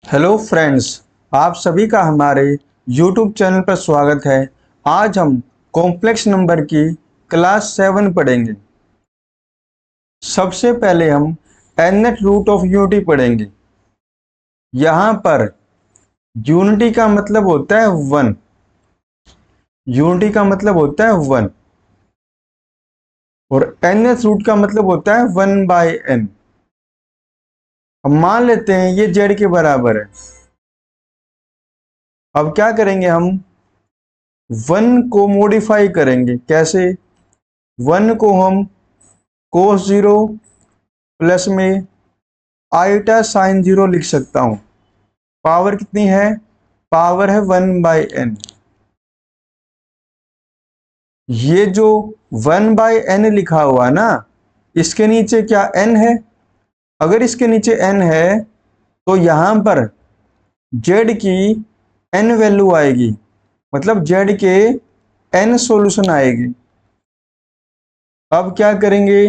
Hello friends, आप सभी का हमारे YouTube चैनल पर स्वागत है। आज हम कॉम्प्लेक्स नंबर की क्लास 7 पढ़ेंगे। सबसे पहले हम nth रूट ऑफ यूनिटी पढ़ेंगे। यहाँ पर यूनिटी का मतलब होता है 1। यूनिटी का मतलब होता है 1 और nth रूट का मतलब होता है 1/n। अब मान लेते हैं ये z के बराबर है। अब क्या करेंगे, हम 1 को मॉडिफाई करेंगे। कैसे? 1 को हम cos 0 प्लस में आईटा साइन 0 लिख सकता हूं। पावर कितनी है? पावर है 1/n। ये जो 1/n लिखा हुआ ना, इसके नीचे क्या n है? अगर इसके नीचे n है तो यहां पर z की n वैल्यू आएगी, मतलब z के n सॉल्यूशन आएगी। अब क्या करेंगे,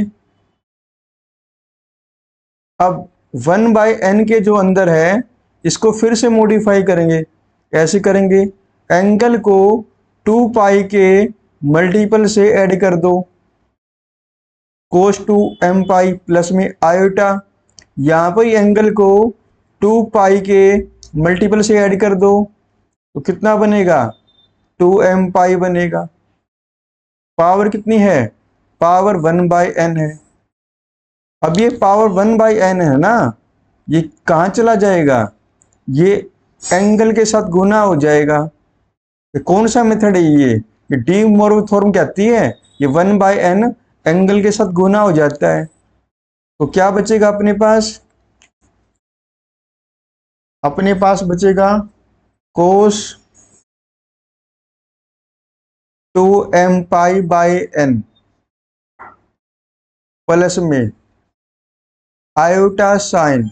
अब 1/n के जो अंदर है इसको फिर से मॉडिफाई करेंगे। कैसे करेंगे? एंगल को 2 पाई के मल्टीपल से ऐड कर दो, cos 2 m पाई प्लस में आयोटा। यहां पर एंगल को 2 पाई के मल्टीपल से ऐड कर दो तो कितना बनेगा? 2m पाई बनेगा। पावर कितनी है? पावर 1/n है। अब ये पावर 1/n है ना, ये कहाँ चला जाएगा? ये एंगल के साथ गुना हो जाएगा। ये कौन सा मेथड है? ये डी मोरवी थ्योरम कहती है। ये 1/n एंगल के साथ गुना हो जाता है। तो क्या बचेगा अपने पास? अपने पास बचेगा cos 2m pi by n plus में iota sine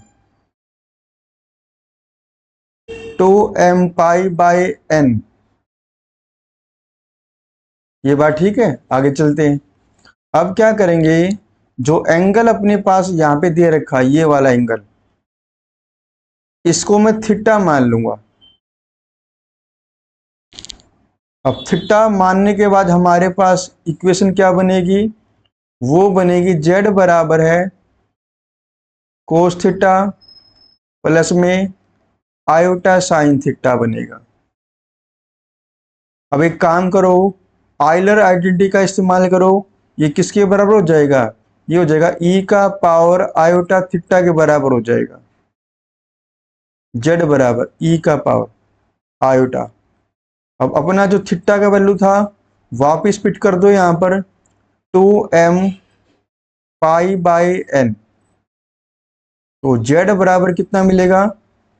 2m pi by n। ये बात ठीक है? आगे चलते हैं। अब क्या करेंगे, जो एंगल अपने पास यहां पे दे रखा है, ये वाला एंगल, इसको मैं थीटा मान लूंगा। अब थीटा मानने के बाद हमारे पास इक्वेशन क्या बनेगी? वो बनेगी z बराबर है कोस थीटा प्लस में आयोटा साइन थीटा बनेगा। अब एक काम करो, आयलर आइडेंटिटी का इस्तेमाल करो। ये किसके बराबर हो जाएगा? ये हो जाएगा e का पावर आयोटा थीटा के बराबर हो जाएगा। z बराबर e का पावर आयोटा। अब अपना जो थीटा का वैल्यू था वापिस पिट कर दो यहां पर, 2m पाई बाई n। तो z बराबर कितना मिलेगा?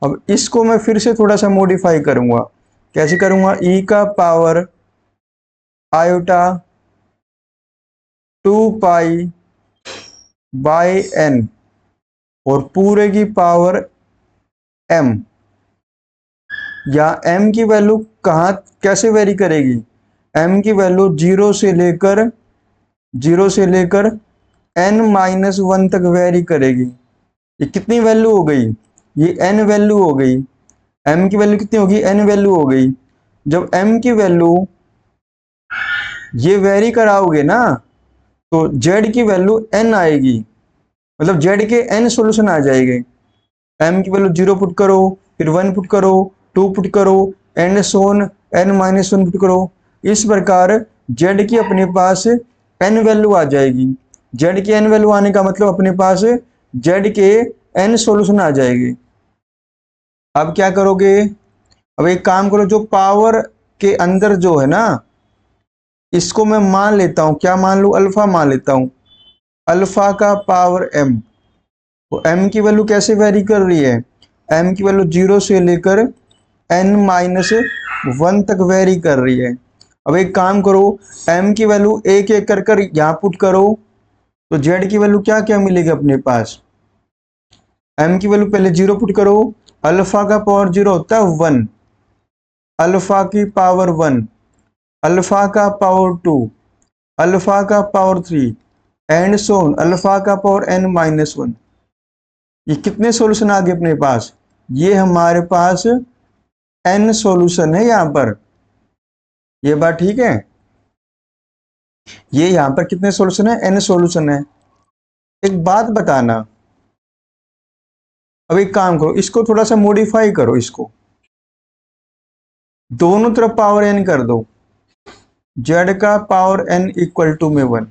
अब इसको मैं फिर से थोड़ा सा मॉडिफाई करूंगा। कैसे करूंगा? e का power iota 2 pi by n और पूरे की पावर m। या m की वैल्यू कहाँ कैसे वेरी करेगी? m की वैल्यू जीरो से लेकर n-1 तक वेरी करेगी। ये कितनी वैल्यू हो गई? ये n वैल्यू हो गई। m की वैल्यू कितनी होगी? n वैल्यू हो गई। जब m की वैल्यू ये वेरी कराओगे ना, तो z की वैल्यू n आएगी, मतलब z के n सॉल्यूशन आ जाएंगे। m की वैल्यू 0 पुट करो, फिर 1 पुट करो, 2 पुट करो, एंड सोन n-1 पुट करो। इस प्रकार z की अपने पास n वैल्यू आ जाएगी। z की n वैल्यू आने का मतलब अपने पास z के n सॉल्यूशन आ जाएगी। अब क्या करोगे? अब एक काम करो, जो पावर के अंदर जो है ना, इसको मैं मान लेता हूं। क्या मान लू? अल्फा मान लेता हूं। अल्फा का पावर m। तो m की वैल्यू कैसे वेरी कर रही है? m की वैल्यू 0 से लेकर n-1 तक वेरी कर रही है। अब एक काम करो, m की वैल्यू एक एक कर कर यहां पुट करो, तो z की वैल्यू क्या क्या मिलेगी अपने पास? m की वैल्यू पहले 0 पुट करो, अल्फा का पावर 0 होता है 1, अल्फा की पावर 1, अल्फा का पावर 2, अल्फा का पावर 3 एंड सोन अल्फा का पावर n-1। ये कितने सॉल्यूशन आ गए अपने पास? ये हमारे पास n सॉल्यूशन है यहां पर। ये बात ठीक है? ये यहां पर कितने सॉल्यूशन है? n सॉल्यूशन है। एक बात बताना, अब एक काम करो, इसको थोड़ा सा मॉडिफाई करो, इसको दोनों तरफ पावर n कर दो, z का पावर n इक्वल टू में 1।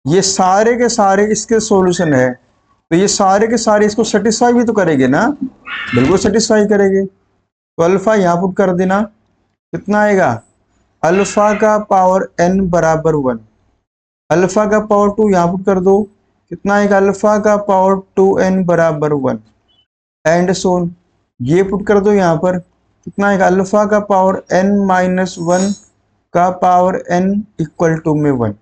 ये सारे के सारे इसके सॉल्यूशन है, तो ये सारे के सारे इसको सेटिस्फाई भी तो करेंगे ना? बिल्कुल सेटिस्फाई करेंगे। तो अल्फा यहां पुट कर देना, कितना आएगा? अल्फा का पावर n बराबर 1। अल्फा का पावर 2 यहां पुट कर दो, कितना आएगा? अल्फा का पावर 2n बराबर 1 एंड सोन। ये पुट कर दो यहां पर, कितना आएगा? अल्फा का पावर n माइनस 1 का पावर n इक्वल टू में 1।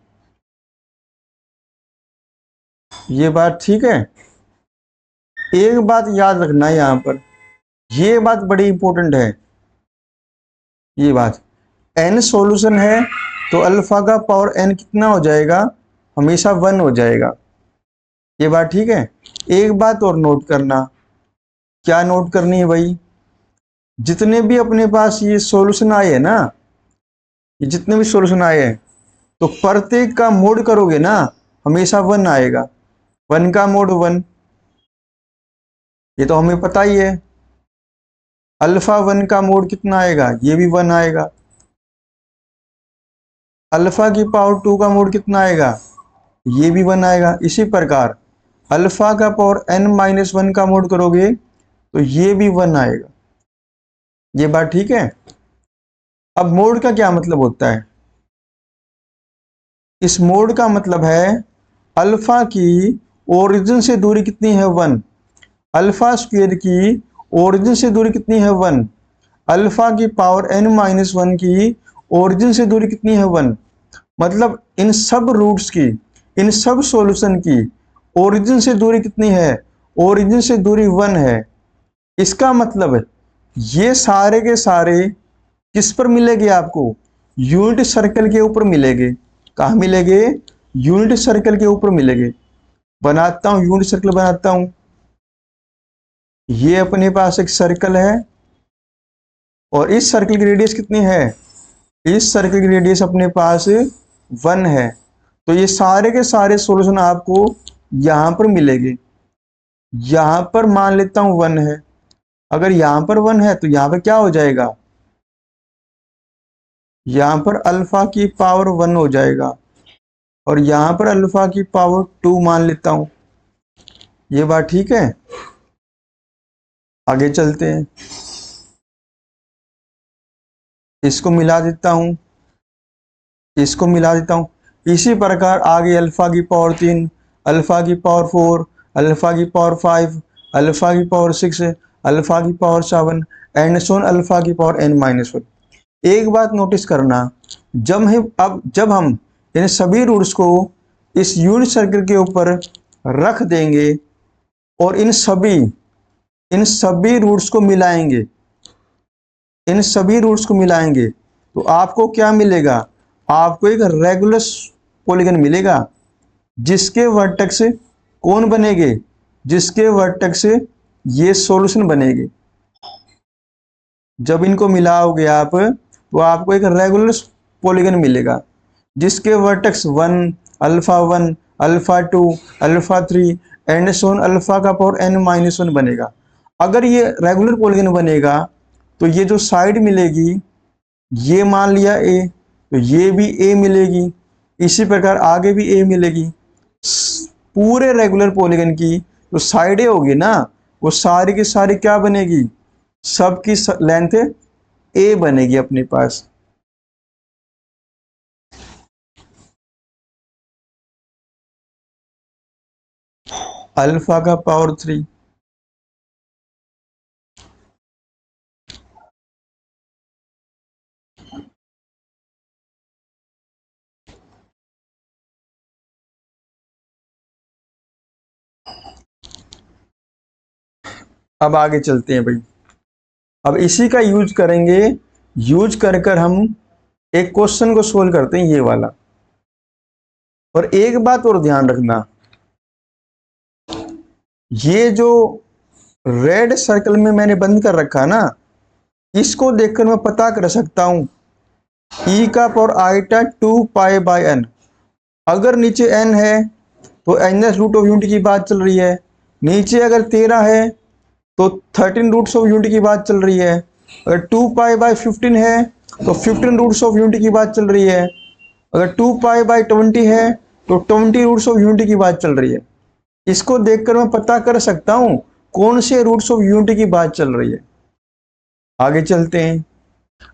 ये बात ठीक है? एक बात याद रखना यहां पर, ये बात बड़ी इंपॉर्टेंट है। ये बात n सॉल्यूशन है तो अल्फा का पावर n कितना हो जाएगा? हमेशा 1 हो जाएगा। ये बात ठीक है? एक बात और नोट करना, क्या नोट करनी है भाई? जितने भी अपने पास ये सॉल्यूशन आए हैं ना, ये जितने भी सॉल्यूशन आए हैं, तो प्रत्येक का मोड करोगे ना, हमेशा 1 आएगा। 1 का मोड 1, ये तो हमें पता ही है। अल्फा 1 का मोड कितना आएगा? ये भी 1 आएगा। अल्फा की पावर 2 का मोड कितना आएगा? ये भी 1 आएगा। इसी प्रकार अल्फा का पावर n माइनस 1 का मोड करोगे तो ये भी 1 आएगा। ये बात ठीक है? अब मोड का क्या मतलब होता है? इस मोड का मतलब है अल्फा की ओरिजिन से दूरी कितनी है? 1। अल्फा स्क्वायर की ओरिजिन से दूरी कितनी है? 1। अल्फा की पावर n माइनस 1 की ओरिजिन से दूरी कितनी है? 1। मतलब इन सब रूट्स की, इन सब सॉल्यूशन की ओरिजिन से दूरी कितनी है? ओरिजिन से दूरी 1 है। इसका मतलब ये सारे के सारे किस पर मिलेंगे आपको? यूनिट सर्कल के ऊपर मिलेंगे। कहाँ मिलेंगे? यूनिट सर्कल के ऊपर मिलेंगे। बनाता हूं, यूनिट सर्कल बनाता हूं। ये अपने पास एक सर्कल है और इस सर्कल की रेडियस कितनी है? इस सर्कल की रेडियस अपने पास 1 है। तो ये सारे के सारे सॉल्यूशन आपको यहां पर मिलेंगे। यहां पर मान लेता हूं 1 है। अगर यहां पर 1 है तो यहां पर क्या हो जाएगा? यहां पर अल्फा की पावर 1 हो जाएगा और यहां पर अल्फा की पावर 2 मान लेता हूं। ये बात ठीक है? आगे चलते हैं, इसको मिला देता हूं, इसको मिला देता हूं। इसी प्रकार आगे अल्फा की पावर 3, अल्फा की पावर 4, अल्फा की पावर 5, अल्फा की पावर 6, अल्फा की पावर 7 एंड सोन अल्फा की पावर n माइनस 1। एक बात नोटिस करना, जब हम इन सभी रूट्स को इस यूनिट सर्कल के ऊपर रख देंगे और इन सभी रूट्स को मिलाएंगे, इन सभी रूट्स को मिलाएंगे तो आपको क्या मिलेगा? आपको एक रेगुलर पॉलीगन मिलेगा जिसके वर्टेक्स कौन बनेंगे? जिसके वर्टेक्स ये सॉल्यूशन बनेंगे। जब इनको मिलाओगे आप तो आपको एक रेगुलर पॉलीगन मिलेगा जिसके vertex 1, alpha 1, alpha 2, alpha 3 and so on alpha का पावर n माइनस 1 बनेगा। अगर ये रेगुलर पॉलीगन बनेगा तो ये जो साइड मिलेगी, ये मान लिया a, तो ये भी a मिलेगी। इसी प्रकार आगे भी a मिलेगी। पूरे रेगुलर पॉलीगन की जो साइडें होगी ना, वो सारी की सारी क्या बनेगी? सबकी लेंथ a बनेगी अपने पास। अल्फा का पावर 3, अब आगे चलते हैं भाई। अब इसी का यूज करेंगे, यूज कर कर हम एक क्वेश्चन को सोल्व करते हैं, ये वाला। और एक बात और ध्यान रखना, ये जो रेड सर्कल में मैंने बंद कर रखा ना, इसको देखकर मैं पता कर सकता हूं ई का पावर आईटा 2 पाई/n। अगर नीचे n है तो एनएस रूट ऑफ यूनिट की बात चल रही है, नीचे अगर 13 है तो 13 रूट्स ऑफ यूनिट की बात चल रही है, अगर 2 पाई/15 है तो 15 रूट्स ऑफ यूनिट की बात चल रही है, अगर 2 पाई/20 है तो 20 रूट्स ऑफ यूनिट की बात चल रही है। इसको देखकर मैं पता कर सकता हूं कौन से रूट्स ऑफ यूनिट की बात चल रही है। आगे चलते हैं।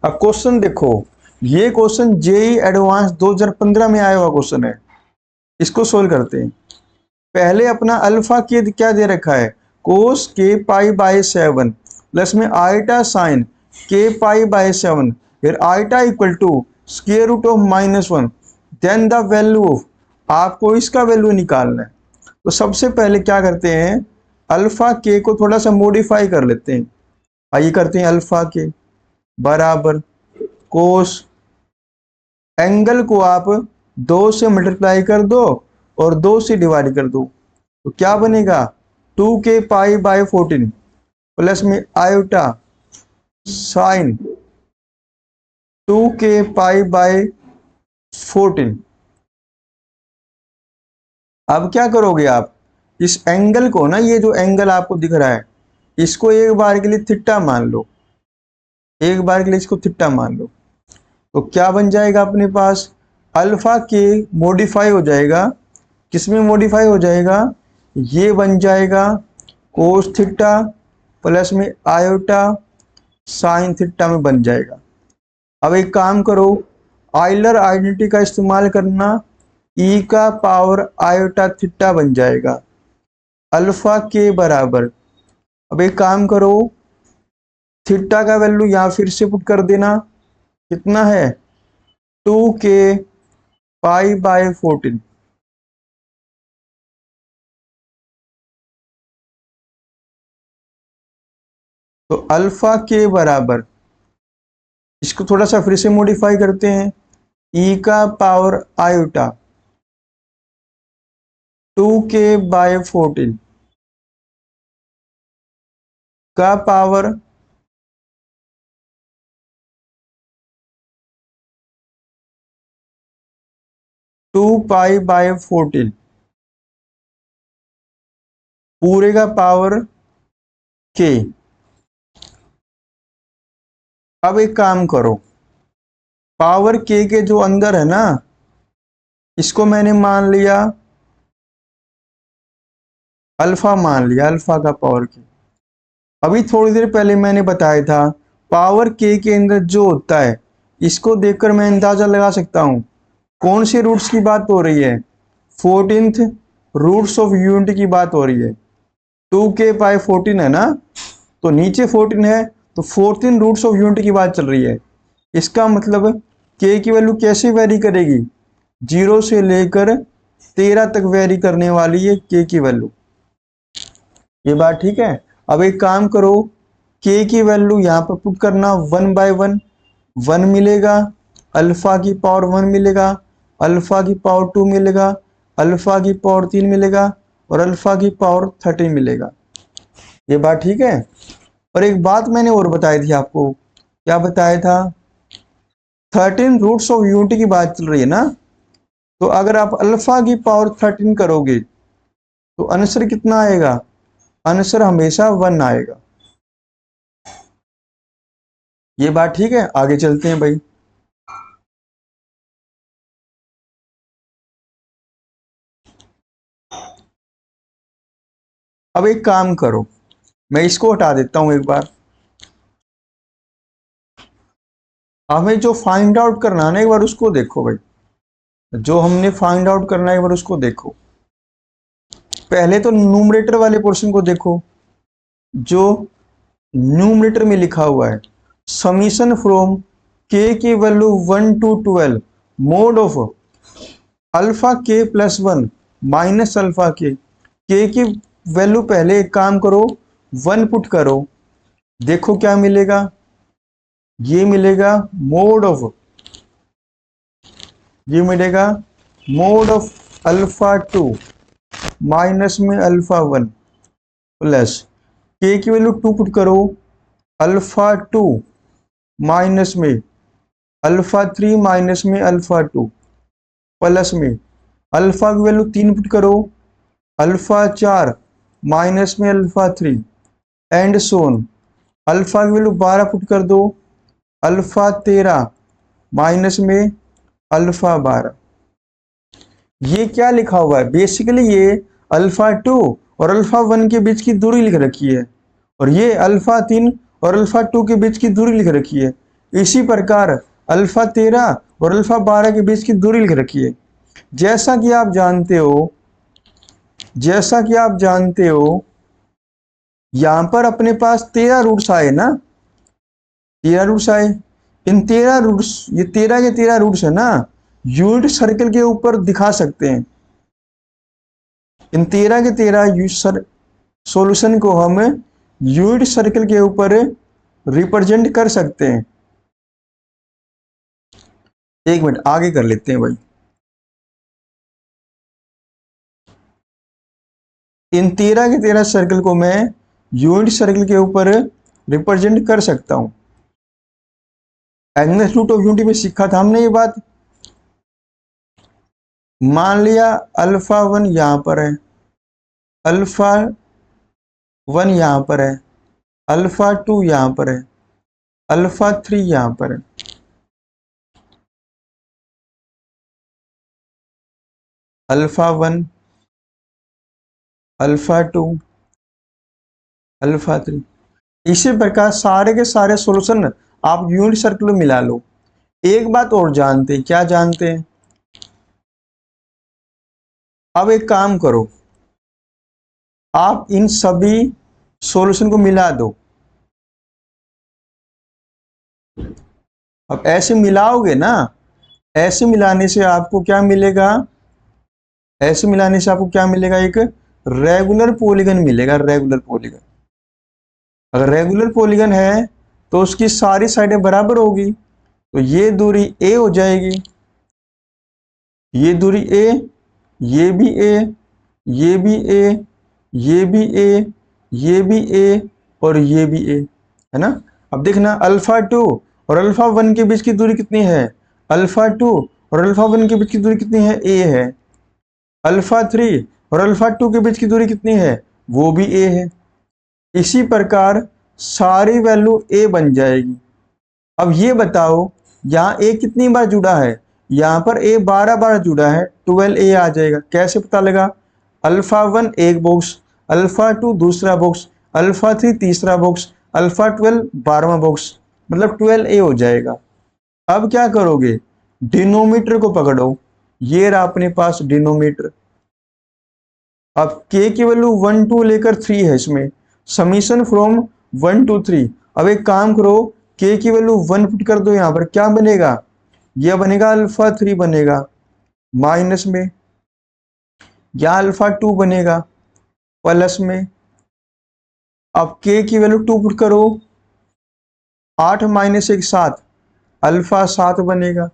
अब क्वेश्चन देखो, ये क्वेश्चन जेई एडवांस 2015 में आया हुआ क्वेश्चन है। इसको सोल्व करते हैं। पहले अपना अल्फा के क्या दे रखा है, कोस के पाई/7 प्लस में आईटा साइन के पाई/7, फिर iota equal to square root of -1, then the value of, आपको इसका वैल्यू निकालना है। तो सबसे पहले क्या करते हैं, अल्फा के को थोड़ा सा मॉडिफाई कर लेते हैं। आइए करते हैं अल्फा के बराबर कोस, एंगल को आप 2 से मल्टीप्लाई कर दो और 2 से डिवाइड कर दो, तो क्या बनेगा 2k पाई/14 प्लस में आयोटा साइन 2k पाई/14। अब क्या करोगे आप, इस एंगल को ना, ये जो एंगल आपको दिख रहा है, इसको एक बार के लिए थीटा मान लो, एक बार के लिए इसको थीटा मान लो। तो क्या बन जाएगा अपने पास, अल्फा के मॉडिफाई हो जाएगा, किसमें मॉडिफाई हो जाएगा, ये बन जाएगा कोस थीटा प्लस में आयोटा साइन थीटा में बन जाएगा। अब एक काम करो, आइलर आइडेंटिटी का इस्तेमाल करना, ई का पावर आयोटा थीटा बन जाएगा अल्फा के बराबर। अब एक काम करो, थीटा का वैल्यू यहां फिर से पुट कर देना, कितना है 2k पाई/14। तो अल्फा के बराबर, इसको थोड़ा सा फिर से मॉडिफाई करते हैं, ई का पावर आयोटा 2k/14 का पावर 2 पाई/14 पूरे का पावर k। अब एक काम करो, पावर k के जो अंदर है ना, इसको मैंने मान लिया अल्फा, मान लिया अल्फा का पावर k। अभी थोड़ी देर पहले मैंने बताया था पावर k के अंदर जो होता है, इसको देखकर मैं अंदाजा लगा सकता हूं कौन से रूट्स की बात हो रही है, 14th रूट्स ऑफ यूनिट की बात हो रही है। 2k/14 है ना, तो नीचे 14 है तो 14 रूट्स ऑफ यूनिट की बात चल रही है। इसका मतलब k की वैल्यू कैसे वेरी करेगी, 0 से लेकर 13 तक वेरी करने वाली है k की वैल्यू। ये बात ठीक है। अब एक काम करो, k की वैल्यू यहाँ पर पुट करना 1/1, 1 मिलेगा, अल्फा की पावर 1 मिलेगा, अल्फा की पावर 2 मिलेगा, अल्फा की पावर 3 मिलेगा और अल्फा की पावर 13 मिलेगा। ये बात ठीक है। और एक बात मैंने और बताई थी आपको, क्या बताया था, 13 रूट्स ऑफ यूनिटी की बात चल रही है ना, तो अगर आप अल्फा की पावर 13 करोगे तो आंसर कितना आएगा, आंसर हमेशा 1 आएगा। ये बात ठीक है। आगे चलते हैं भाई। अब एक काम करो, मैं इसको हटा देता हूं एक बार। हमें जो फाइंड आउट करना है ना, एक बार उसको देखो भाई, जो हमने फाइंड आउट करना है एक बार उसको देखो। पहले तो न्यूमरेटर वाले पोर्शन को देखो, जो न्यूमरेटर में लिखा हुआ है समीशन फ्रॉम k की value 1 to 12 mode of alpha k plus 1 minus alpha k की वैल्यू पहले एक काम करो 1 पुट करो, देखो क्या मिलेगा, ये मिलेगा मोड ऑफ, ये मिलेगा मोड ऑफ अल्फा 2 माइनस में अल्फा 1 प्लस के की वैल्यू 2 पुट करो, अल्फा 2 माइनस में अल्फा 3 माइनस में अल्फा 2 प्लस में अल्फा की वैल्यू 3 पुट करो, अल्फा 4 माइनस में अल्फा 3 एंड सोन। अल्फा की वैल्यू 12 पुट कर दो, अल्फा 13 माइनस में अल्फा 12। ये क्या लिखा हुआ है? बेसिकली ये अल्फा 2 और अल्फा 1 के बीच की दूरी लिख रखी है, और ये अल्फा 3 और अल्फा 2 के बीच की दूरी लिख रखी है। इसी प्रकार अल्फा 13 और अल्फा 12 के बीच की दूरी लिख रखी है। जैसा कि आप जानते हो यहां पर अपने पास 13 रूट्स आए ना, 13 रूट्स आए। इन 13 रूट्स, ये 13 के 13 रूट्स है ना, यूनिट सर्कल के ऊपर दिखा सकते हैं। इन 13 के 13 सॉल्यूशन को हम यूनिट सर्कल के ऊपर रिप्रेजेंट कर सकते हैं। एक मिनट आगे कर लेते हैं भाई। इन 13 के 13 सर्कल को मैं यूनिट सर्कल के ऊपर रिप्रेजेंट कर सकता हूं। एंगल रूट ऑफ यूनिटी में सीखा था हमने ये बात। मान लिया अल्फा 1 यहां पर है, अल्फा 1 यहां पर है, अल्फा 2 यहां पर है, अल्फा 3 यहां पर है। Alpha 1, alpha 2, alpha 3। इसी प्रकार सारे के सारे सॉल्यूशन आप यूनिट सर्कल में मिला लो। एक बात और जानते हैं, क्या जानते हैं? अब एक काम करो, आप इन सभी सॉल्यूशन को मिला दो। अब ऐसे मिलाओगे ना, ऐसे मिलाने से आपको क्या मिलेगा? ऐसे मिलाने से आपको क्या मिलेगा? एक रेगुलर पॉलीगन मिलेगा, रेगुलर पॉलीगन। अगर रेगुलर पॉलीगन है तो उसकी सारी साइडें बराबर होगी, तो ये दूरी ए हो जाएगी, ये दूरी ए, ये भी ए, ये भी ए, ये भी ए, ये भी ए और ये भी ए, है ना। अब देखना अल्फा 2 और अल्फा 1 के बीच की दूरी कितनी है? अल्फा 2 और अल्फा 1 के बीच की दूरी कितनी है? ए है। अल्फा 3 और अल्फा 2 के बीच की दूरी कितनी है? वो भी ए है। इसी प्रकार सारी वैल्यू ए बन जाएगी। अब ये बताओ यहाँ ए कितनी बार जुड़ा है? यहाँ पर ए 12 बार जुड़ा है, 12 ए आ जाएगा। कैसे पता लगा? अल्फा 1 एक बॉक्स, अल्फा 2 दूसरा बॉक्स, अल्फा 3 तीसरा बॉक्स, अल्फा 12 12वां बॉक्स, मतलब 12 ए हो जाएगा। अब क्या करोगे? डिनोमीटर को पकड़ो, ये रहा अपने पास डिनोमीटर। अब k की वैल्यू 1 2 लेकर 3 है इसमें, समीशन फ्रॉम 1 to 3। अब एक काम करो, k की वैल्यू 1 पुट कर दो, यहां पर क्या बनेगा? यह बनेगा अल्फा 3 बनेगा, माइनस में या अल्फा 2 बनेगा, प्लस में। अब k की वैल्यू 2 पुट करो, 8 माइनस 1 7, अल्फा 7 बनेगा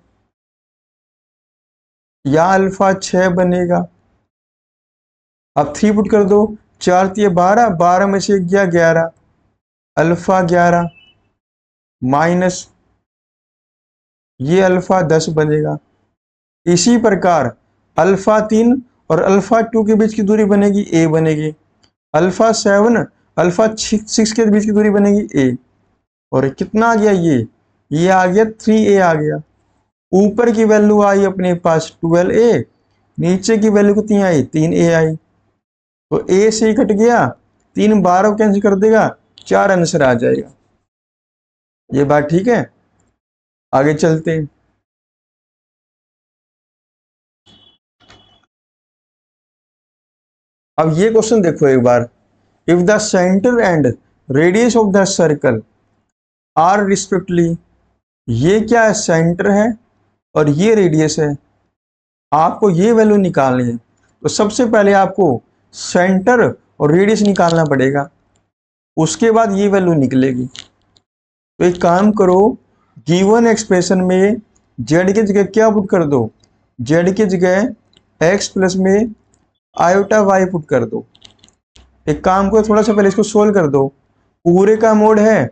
या अल्फा 6 बनेगा। अब 3 पुट कर दो, 4 3 12, 12 में से 1 गया 11, अल्फा 11 माइनस ये अल्फा 10 बनेगा। इसी प्रकार अल्फा 3 और अल्फा 2 के बीच की दूरी बनेगी ए बनेगी, अल्फा 7 अल्फा 6 के बीच की दूरी बनेगी ए, और कितना आ गया? ये आ गया 3a आ गया। ऊपर की वैल्यू आई अपने पास 12a, नीचे की वैल्यू कितनी आई? 3a आई। तो a से ही कट गया, 3 12 कैंसिल कर देगा, 4 आंसर आ जाएगा। ये बात ठीक है? आगे चलते हैं। अब ये क्वेश्चन देखो एक बार, if the centre and radius of the circle are respectively, ये क्या है? सेंटर है और ये रेडियस है। आपको ये वैल्यू निकालनी है, तो सबसे पहले आपको सेंटर और रेडियस निकालना पड़ेगा, उसके बाद ये वैल्यू निकलेगी। तो एक काम करो, गिवन एक्सप्रेशन में जेड की जगह क्या पुट कर दो? जेड की जगह एक्स प्लस में आयोटा वाई पुट कर दो। एक काम करो, थोड़ा सा पहले इसको सोल्व कर दो। पूरे का मोड है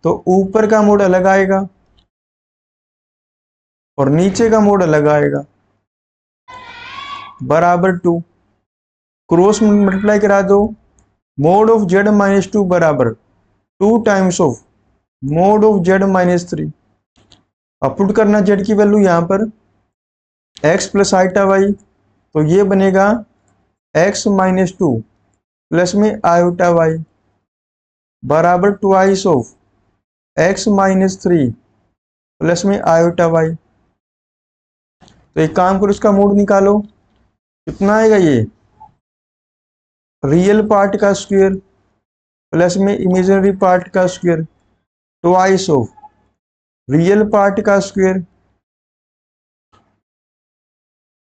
तो ऊपर का मोड अलग आएगा और नीचे का मोड अलग आएगा, बराबर 2। क्रॉस मल्टीप्लाई करा दो। मोड ऑफ जेड माइनस 2 बराबर 2 times of mode of Z minus 3। अब पुट करना जेड की वैल्यू यहाँ पर x प्लस आइटा वाई, तो ये बनेगा x माइनस 2 प्लस में आयोटा वाई बराबर twice of x minus 3 plus में आयोटा वाई। तो एक काम करो, इसका मोड निकालो, कितना आएगा ये, रियल पार्ट का स्क्वायर प्लस में इमेजिनरी पार्ट का square twice of real part का स्क्वायर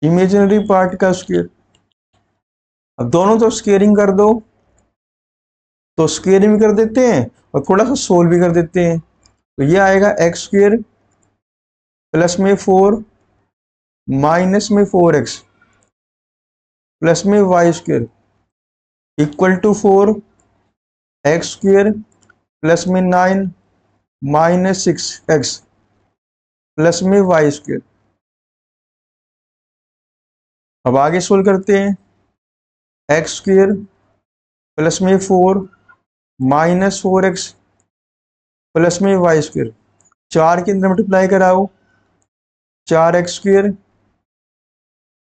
इमेजिनरी पार्ट का स्क्वायर। अब दोनों तो स्क्वेयरिंग कर दो, तो स्क्वेयरिंग भी कर देते हैं और थोड़ा सा सोल्व भी कर देते हैं। तो ये आएगा एक्स स्क्वेयर प्लस में 4 माइनस में 4x प्लस में y square equal to 4 x square plus में 9 माइनस 6x प्लस में वाई स्क्वेयर। अब आगे सोल्व करते हैं। एक्स स्क्वेयर प्लस में 4 माइनस 4x प्लस में वाई स्क्वेयर, 4 के अंदर मल्टीप्लाई कराओ, 4x स्क्वेयर,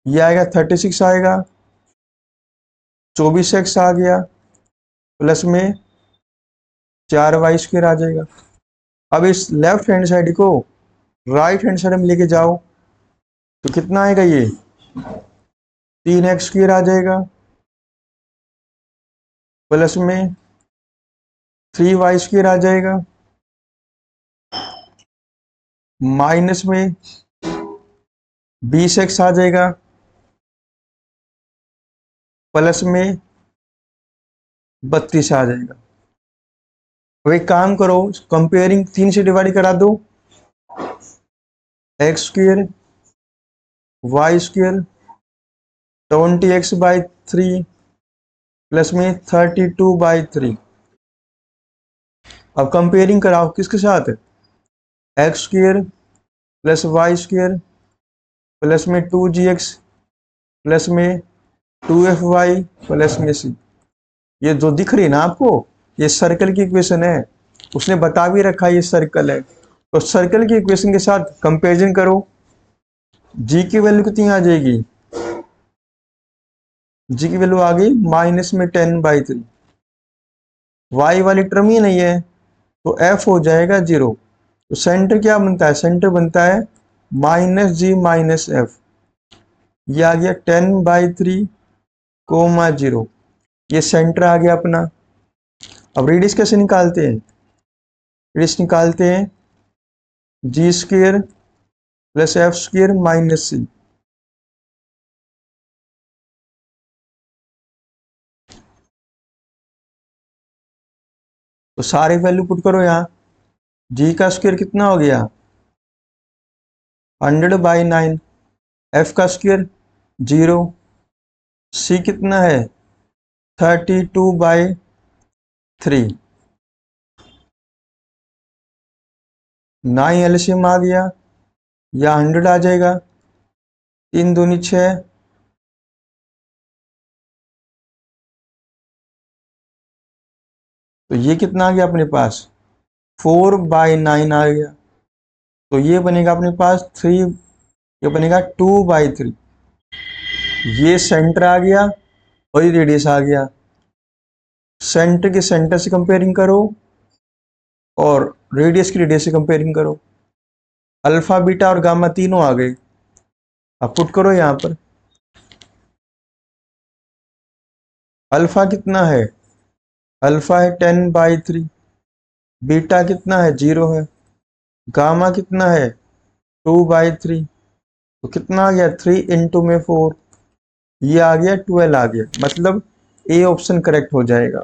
ये आएगा 36 आएगा, 24x आ गया प्लस में 4y स्क्वेयर आ जाएगा। अब इस लेफ्ट हैंड साइड को राइट हैंड साइड में लेके जाओ, तो कितना आएगा ये 3x स्क्वेयर आ जाएगा प्लस में 3y स्क्वेयर आ जाएगा माइनस में 20x आ जाएगा प्लस में 32 आ जाएगा। अब एक काम करो, कंपेयरिंग 3 से डिवाइड करा दो, x square y square 20x/3 plus में 32/3। अब कंपेयरिंग कराओ किसके साथ, x square plus y square plus में 2gx प्लस में 2fy प्लस में c। ये जो दिख रही है ना आपको, ये सर्कल की इक्वेशन है, उसने बता भी रखा है ये सर्कल है। तो सर्कल की इक्वेशन के साथ कंपेरिजन करो, g की वैल्यू कितनी आ जाएगी, g की वैल्यू आ गई माइनस में 10/3। y वाली टर्म ही नहीं है तो f हो जाएगा 0। तो सेंटर क्या बनता है, सेंटर बनता है माइनस जी माइनस एफ। ये आ गया 10/3 कोमा 0, ये सेंटर आ गया अपना। अब रेडियस कैसे निकालते हैं, रेडियस निकालते हैं g square plus f square minus c. तो सारे वैल्यू पुट करो यहाँ, जी का स्क्वायर कितना हो गया 100/9, एफ का स्क्वायर 0, सी कितना है 32/3, 9 एलसीएम आ गया या 100 आ जाएगा, 3 दूनी 6, तो ये कितना आ गया अपने पास 4/9 आ गया। तो ये बनेगा अपने पास 3, ये बनेगा 2/3। ये सेंटर आ गया और ये रेडियस आ गया। सेंटर के सेंटर से कंपेयरिंग करो और रेडियस की रेडियस से कंपेयरिंग करो, अल्फा बीटा और गामा तीनों आ गए। अब पुट करो यहाँ पर, अल्फा कितना है, अल्फा है 10/3, बीटा कितना है 0 है, गामा कितना है 2/3, तो कितना आ गया 3 इंटू में 4, ये आ गया 12 आ गया। मतलब ए ऑप्शन करेक्ट हो जाएगा।